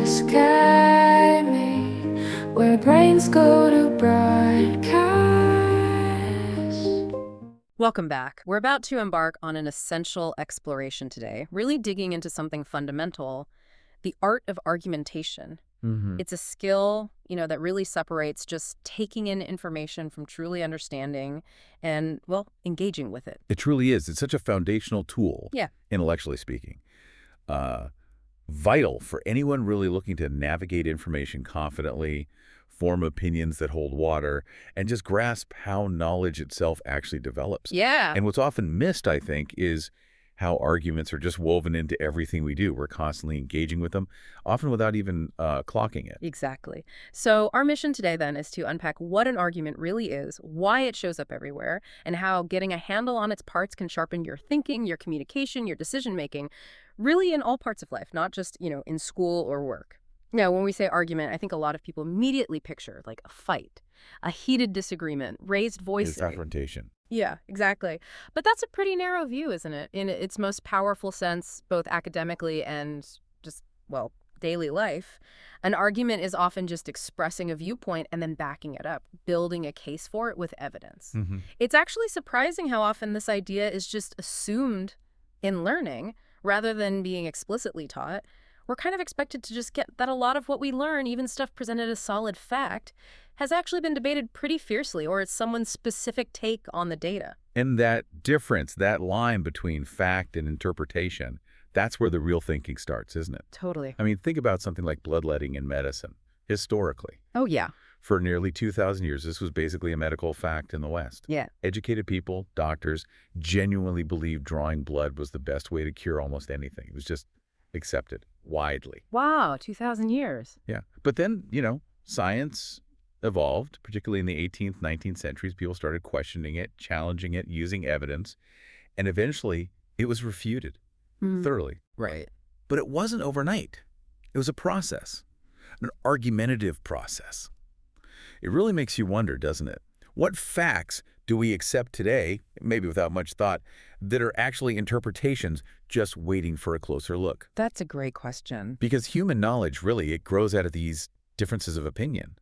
sky me, where brains go to broadcast. Welcome back. We're about to embark on an essential exploration today, really digging into something fundamental, the art of argumentation. It's a skill, that really separates just taking in information from truly understanding and, well, engaging with it. It truly is. It's such a foundational tool, Yeah. intellectually speaking. Vital for anyone really looking to navigate information confidently, form opinions that hold water, and just grasp how knowledge itself actually develops. Yeah. And what's often missed, I think, is how arguments are just woven into everything we do. We're constantly engaging with them, often without even clocking it. Exactly. So our mission today then is to unpack what an argument really is, why it shows up everywhere, and how getting a handle on its parts can sharpen your thinking, your communication, your decision-making, really in all parts of life, not just, in school or work. Now, when we say argument, I think a lot of people immediately picture like a fight, a heated disagreement, raised It's voices. confrontation. Yeah, exactly. But that's a pretty narrow view, isn't it? In its most powerful sense, both academically and just, well, daily life. An argument is often just expressing a viewpoint and then backing it up, building a case for it with evidence. It's actually surprising how often this idea is just assumed in learning rather than being explicitly taught. We're kind of expected to just get that a lot of what we learn, even stuff presented as solid fact, has actually been debated pretty fiercely, or it's someone's specific take on the data. And that difference, that line between fact and interpretation, that's where the real thinking starts, isn't it? Totally. I mean, think about something like bloodletting in medicine. Historically, Oh, yeah. for nearly 2,000 years, this was basically a medical fact in the West. Yeah. Educated people, doctors, genuinely believed drawing blood was the best way to cure almost anything. It was just accepted widely. Wow, 2,000 years. Yeah. But then, science evolved, particularly in the 18th, 19th centuries. People started questioning it, challenging it, using evidence, and eventually it was refuted thoroughly. Right. But it wasn't overnight. It was a process, an argumentative process. It really makes you wonder, doesn't it? What facts do we accept today, maybe without much thought, that are actually interpretations just waiting for a closer look? That's a great question. Because human knowledge, really, it grows out of these differences of opinion.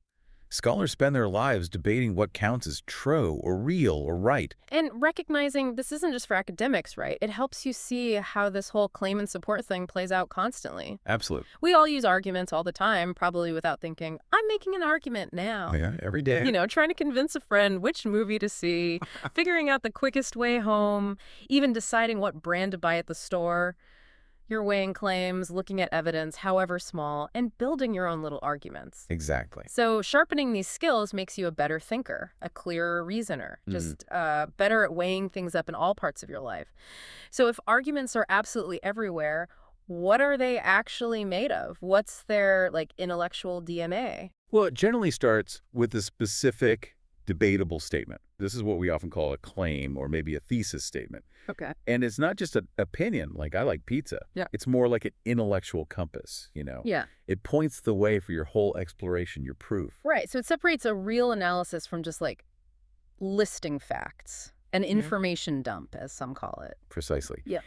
Scholars spend their lives debating what counts as true or real or right. And recognizing this isn't just for academics, right? It helps you see how this whole claim and support thing plays out constantly. Absolute. We all use arguments all the time, probably without thinking, I'm making an argument now. Yeah, every day. Trying to convince a friend which movie to see, figuring out the quickest way home, even deciding what brand to buy at the store. You're weighing claims, looking at evidence, however small, and building your own little arguments. Exactly. So sharpening these skills makes you a better thinker, a clearer reasoner, just better at weighing things up in all parts of your life. So if arguments are absolutely everywhere, what are they actually made of? What's their, intellectual DNA? Well, it generally starts with a specific, debatable statement. This is what we often call a claim or maybe a thesis statement. Okay. And it's not just an opinion, like I like pizza. Yeah. It's more like an intellectual compass, Yeah. It points the way for your whole exploration, your proof. Right. So it separates a real analysis from just, listing facts, an information dump, as some call it. Precisely. Yeah.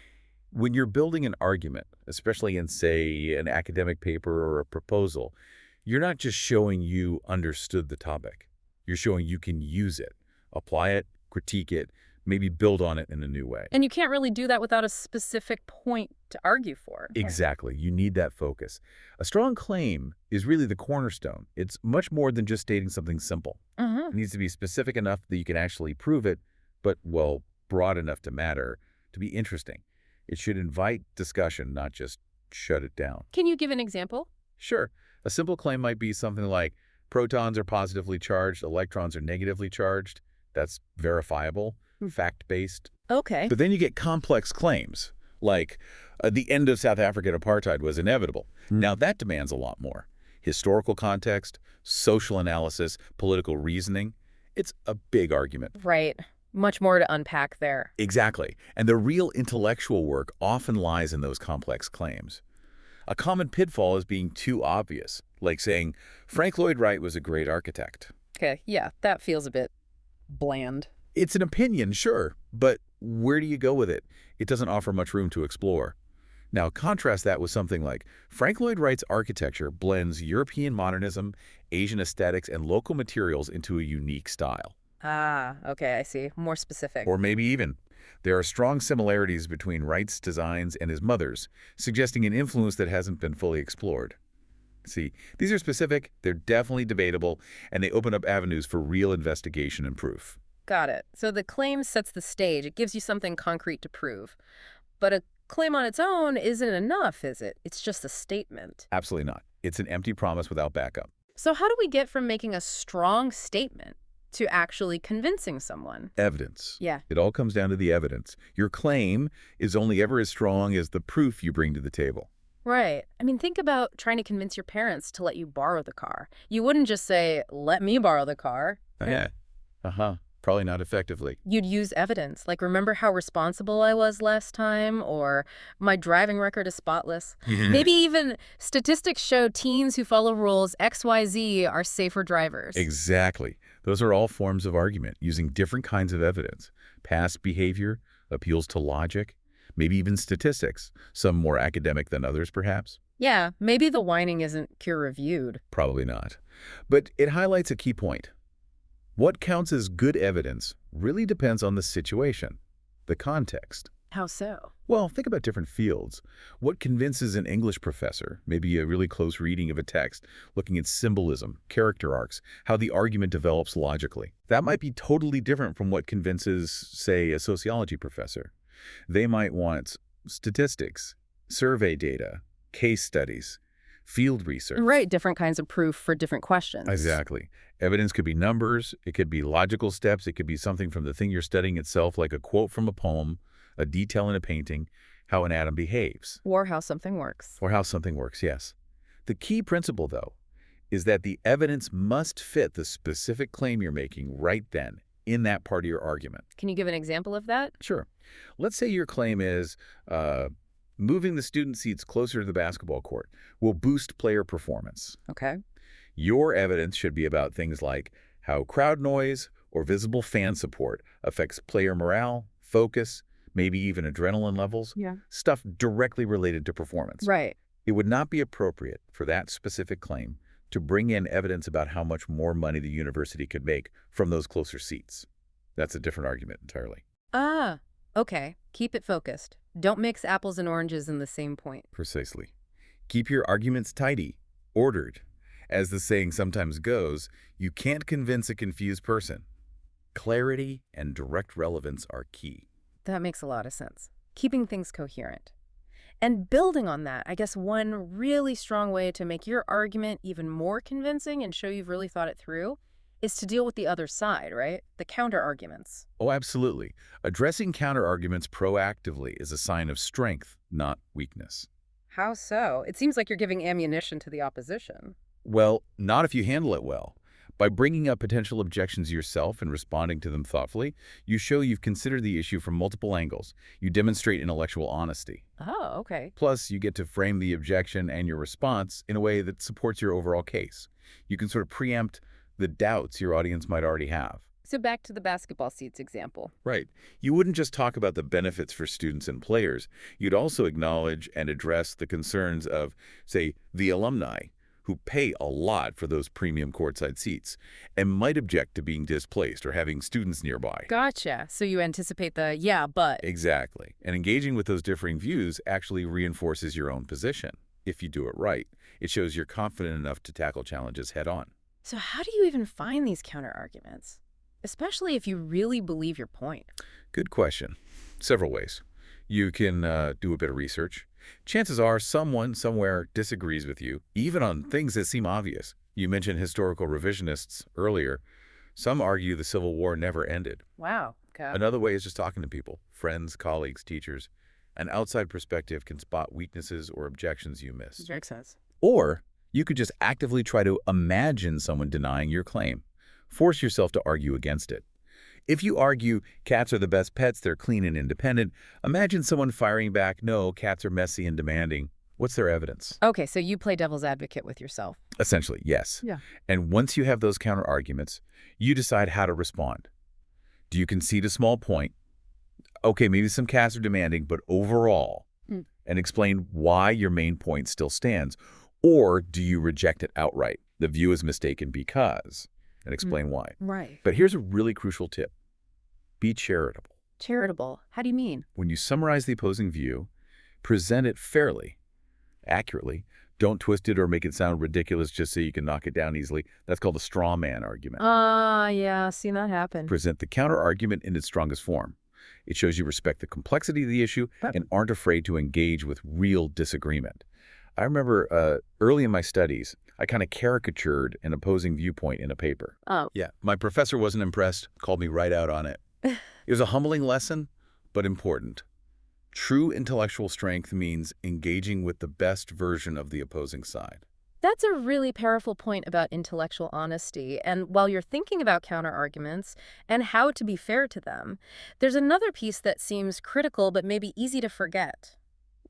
When you're building an argument, especially in, say, an academic paper or a proposal, you're not just showing you understood the topic. You're showing you can use it, apply it, critique it, maybe build on it in a new way. And you can't really do that without a specific point to argue for. Exactly. You need that focus. A strong claim is really the cornerstone. It's much more than just stating something simple. It needs to be specific enough that you can actually prove it, but, well, broad enough to matter, to be interesting. It should invite discussion, not just shut it down. Can you give an example? Sure. A simple claim might be something like, protons are positively charged, electrons are negatively charged. That's verifiable, fact-based. Okay. But then you get complex claims, like the end of South African apartheid was inevitable. Now that demands a lot more. Historical context, social analysis, political reasoning. It's a big argument. Right. Much more to unpack there. Exactly. And the real intellectual work often lies in those complex claims. A common pitfall is being too obvious, like saying, Frank Lloyd Wright was a great architect. Okay, yeah, that feels a bit bland. It's an opinion, sure, but where do you go with it? It doesn't offer much room to explore. Now, contrast that with something like Frank Lloyd Wright's architecture blends European modernism, Asian aesthetics, and local materials into a unique style. Ah, okay, I see. More specific. Or maybe even, there are strong similarities between Wright's designs and his mother's, suggesting an influence that hasn't been fully explored. See, these are specific, they're definitely debatable, and they open up avenues for real investigation and proof. Got it. So the claim sets the stage. It gives you something concrete to prove. But a claim on its own isn't enough, is it? It's just a statement. Absolutely not. It's an empty promise without backup. So how do we get from making a strong statement to actually convincing someone? Evidence. Yeah. It all comes down to the evidence. Your claim is only ever as strong as the proof you bring to the table. Right. I mean, think about trying to convince your parents to let you borrow the car. You wouldn't just say, let me borrow the car. Yeah. Probably not effectively. You'd use evidence, like remember how responsible I was last time, or my driving record is spotless. Maybe even statistics show teens who follow rules XYZ are safer drivers. Exactly. Those are all forms of argument, using different kinds of evidence. Past behavior, appeals to logic, maybe even statistics, some more academic than others, perhaps. Yeah, maybe the whining isn't peer-reviewed. Probably not. But it highlights a key point. What counts as good evidence really depends on the situation, the context. How so? Well, think about different fields. What convinces an English professor, maybe a really close reading of a text, looking at symbolism, character arcs, how the argument develops logically? That might be totally different from what convinces, say, a sociology professor. They might want statistics, survey data, case studies, field research. Right, different kinds of proof for different questions. Exactly. Evidence could be numbers, it could be logical steps, it could be something from the thing you're studying itself, like a quote from a poem, a detail in a painting, how an atom behaves. Or how something works. Or how something works, yes. The key principle, though, is that the evidence must fit the specific claim you're making right then, in that part of your argument. Can you give an example of that? Sure. Let's say your claim is, moving the student seats closer to the basketball court will boost player performance. Okay. Your evidence should be about things like how crowd noise or visible fan support affects player morale, focus, maybe even adrenaline levels. Yeah. Stuff directly related to performance. Right. It would not be appropriate for that specific claim to bring in evidence about how much more money the university could make from those closer seats. That's a different argument entirely. Ah, okay. Keep it focused. Don't mix apples and oranges in the same point. Precisely. Keep your arguments tidy, ordered. As the saying sometimes goes, you can't convince a confused person. Clarity and direct relevance are key. That makes a lot of sense. Keeping things coherent. And building on that, I guess one really strong way to make your argument even more convincing and show you've really thought it through is to deal with the other side, right? The counter-arguments. Oh, absolutely. Addressing counter-arguments proactively is a sign of strength, not weakness. How so? It seems like you're giving ammunition to the opposition. Well, not if you handle it well. By bringing up potential objections yourself and responding to them thoughtfully, you show you've considered the issue from multiple angles. You demonstrate intellectual honesty. Oh, okay. Plus, you get to frame the objection and your response in a way that supports your overall case. You can sort of preempt the doubts your audience might already have. So back to the basketball seats example. Right. You wouldn't just talk about the benefits for students and players. You'd also acknowledge and address the concerns of, say, the alumni, who pay a lot for those premium courtside seats and might object to being displaced or having students nearby. Gotcha. So you anticipate the yeah, but. Exactly. And engaging with those differing views actually reinforces your own position. If you do it right, it shows you're confident enough to tackle challenges head on. So how do you even find these counter-arguments? Especially if you really believe your point. Good question. Several ways. You can do a bit of research. Chances are someone somewhere disagrees with you, even on things that seem obvious. You mentioned historical revisionists earlier. Some argue the Civil War never ended. Wow. Okay. Another way is just talking to people, friends, colleagues, teachers. An outside perspective can spot weaknesses or objections you missed. Makes sense. Or you could just actively try to imagine someone denying your claim. Force yourself to argue against it. If you argue cats are the best pets, they're clean and independent, imagine someone firing back, no, cats are messy and demanding. What's their evidence? Okay, so you play devil's advocate with yourself. Essentially, yes. Yeah. And once you have those counter-arguments, you decide how to respond. Do you concede a small point? Okay, maybe some cats are demanding, but overall, and explain why your main point still stands. Or do you reject it outright? The view is mistaken because, and explain why. Right. But here's a really crucial tip. Be charitable. Charitable. How do you mean? When you summarize the opposing view, present it fairly, accurately. Don't twist it or make it sound ridiculous just so you can knock it down easily. That's called a straw man argument. Yeah, seen that happen. Present the counter-argument in its strongest form. It shows you respect the complexity of the issue and aren't afraid to engage with real disagreement. I remember early in my studies, I kind of caricatured an opposing viewpoint in a paper. Oh. Yeah, my professor wasn't impressed, called me right out on it. It was a humbling lesson, but important. True intellectual strength means engaging with the best version of the opposing side. That's a really powerful point about intellectual honesty. And while you're thinking about counterarguments and how to be fair to them, there's another piece that seems critical but maybe easy to forget.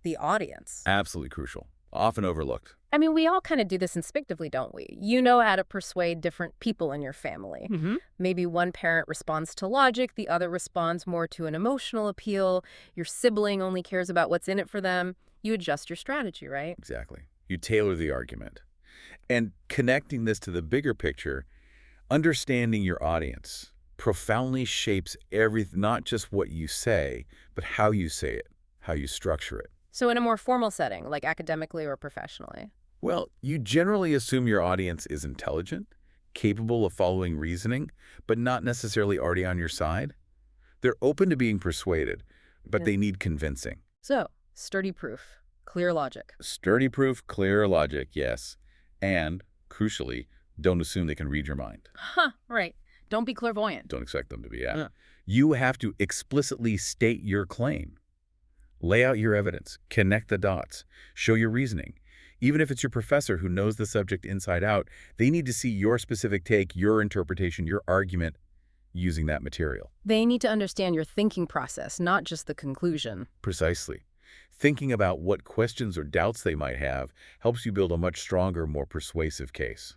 The audience. Absolutely crucial. Often overlooked. I mean, we all kind of do this instinctively, don't we? You know how to persuade different people in your family. Maybe one parent responds to logic, the other responds more to an emotional appeal. Your sibling only cares about what's in it for them. You adjust your strategy, right? Exactly. You tailor the argument. And connecting this to the bigger picture, understanding your audience profoundly shapes everything, not just what you say, but how you say it, how you structure it. So in a more formal setting, like academically or professionally? Well, you generally assume your audience is intelligent, capable of following reasoning, but not necessarily already on your side. They're open to being persuaded, but they need convincing. So, sturdy proof, clear logic. Sturdy proof, clear logic, yes. And, crucially, don't assume they can read your mind. Right. Don't be clairvoyant. Don't expect them to be, You have to explicitly state your claim. Lay out your evidence, connect the dots, show your reasoning. Even if it's your professor who knows the subject inside out, they need to see your specific take, your interpretation, your argument using that material. They need to understand your thinking process, not just the conclusion. Precisely. Thinking about what questions or doubts they might have helps you build a much stronger, more persuasive case.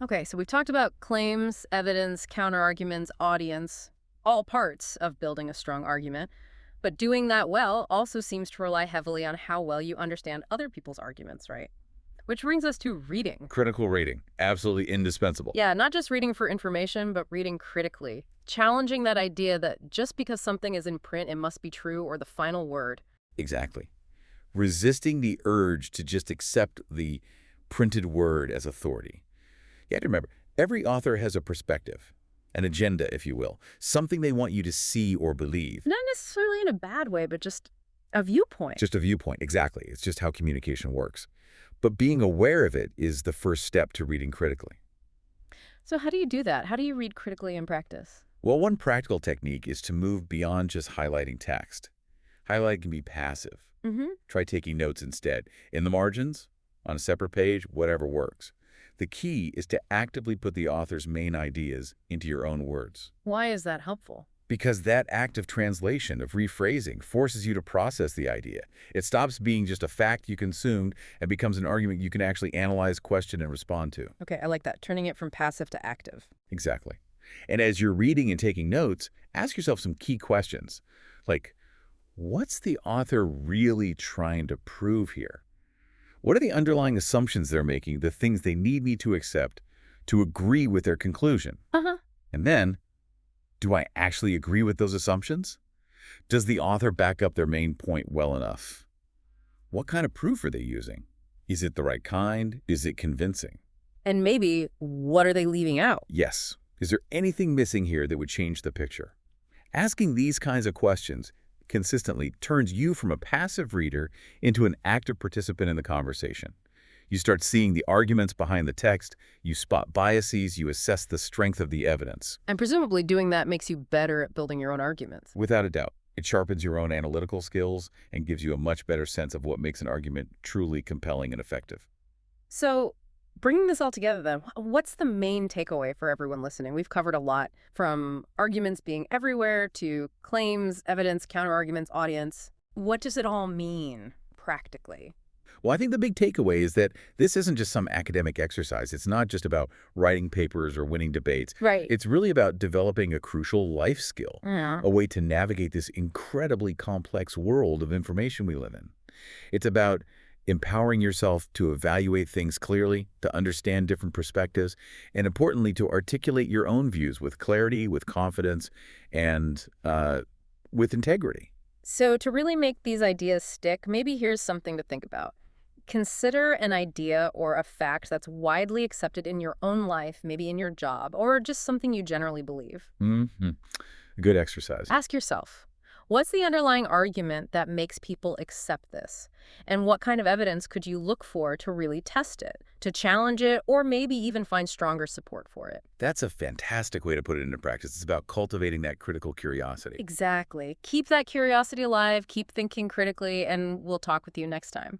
Okay, so we've talked about claims, evidence, counterarguments, audience, all parts of building a strong argument. But doing that well also seems to rely heavily on how well you understand other people's arguments, right? Which brings us to reading. Critical rating, absolutely indispensable. Yeah, not just reading for information, but reading critically. Challenging that idea that just because something is in print, it must be true or the final word. Exactly. Resisting the urge to just accept the printed word as authority. You have to remember, every author has a perspective. An agenda, if you will, something they want you to see or believe. Not necessarily in a bad way, but just a viewpoint. Just a viewpoint, exactly. It's just how communication works. But being aware of it is the first step to reading critically. So how do you do that? How do you read critically in practice? Well, one practical technique is to move beyond just highlighting text. Highlight can be passive. Try taking notes instead. In the margins, on a separate page, whatever works. The key is to actively put the author's main ideas into your own words. Why is that helpful? Because that act of translation, of rephrasing, forces you to process the idea. It stops being just a fact you consumed and becomes an argument you can actually analyze, question, and respond to. Okay, I like that. Turning it from passive to active. Exactly. And as you're reading and taking notes, ask yourself some key questions. Like, what's the author really trying to prove here? What are the underlying assumptions they're making, the things they need me to accept to agree with their conclusion? And then, do I actually agree with those assumptions? Does the author back up their main point well enough? What kind of proof are they using? Is it the right kind? Is it convincing? And maybe, what are they leaving out? Yes. Is there anything missing here that would change the picture? Asking these kinds of questions consistently turns you from a passive reader into an active participant in the conversation. You start seeing the arguments behind the text, you spot biases, you assess the strength of the evidence. And presumably doing that makes you better at building your own arguments. Without a doubt, it sharpens your own analytical skills and gives you a much better sense of what makes an argument truly compelling and effective. So, bringing this all together then, what's the main takeaway for everyone listening? We've covered a lot, from arguments being everywhere to claims, evidence, counterarguments, audience. What does it all mean practically? Well, I think the big takeaway is that this isn't just some academic exercise. It's not just about writing papers or winning debates. Right. It's really about developing a crucial life skill, Yeah. a way to navigate this incredibly complex world of information we live in. It's about empowering yourself to evaluate things clearly, to understand different perspectives, and importantly, to articulate your own views with clarity, with confidence, and with integrity. So to really make these ideas stick, maybe here's something to think about. Consider an idea or a fact that's widely accepted in your own life, maybe in your job, or just something you generally believe. Good exercise. Ask yourself, what's the underlying argument that makes people accept this? And what kind of evidence could you look for to really test it, to challenge it, or maybe even find stronger support for it? That's a fantastic way to put it into practice. It's about cultivating that critical curiosity. Exactly. Keep that curiosity alive, keep thinking critically, and we'll talk with you next time.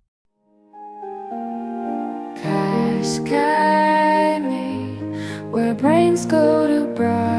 Cascade me where brains go to bright.